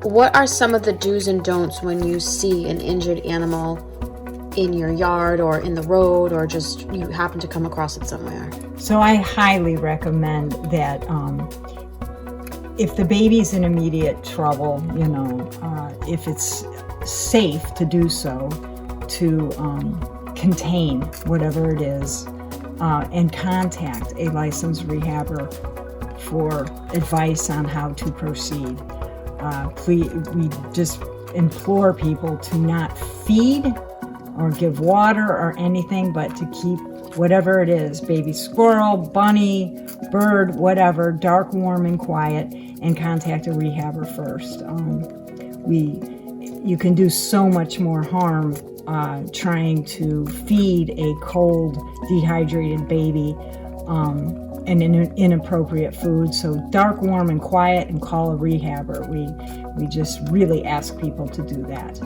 What are some of the do's and don'ts when you see an injured animal in your yard or in the road, or just you happen to come across it somewhere? So I highly recommend that if the baby's in immediate trouble, if it's safe to do so, to contain whatever it is and contact a licensed rehabber for advice on how to proceed. Please, we just implore people to not feed or give water or anything, but to keep whatever it is, baby squirrel, bunny, bird, whatever, dark, warm, and quiet, and contact a rehabber first. You can do so much more harm trying to feed a cold, dehydrated baby and inappropriate food. So dark, warm, and quiet, and call a rehabber. We just really ask people to do that.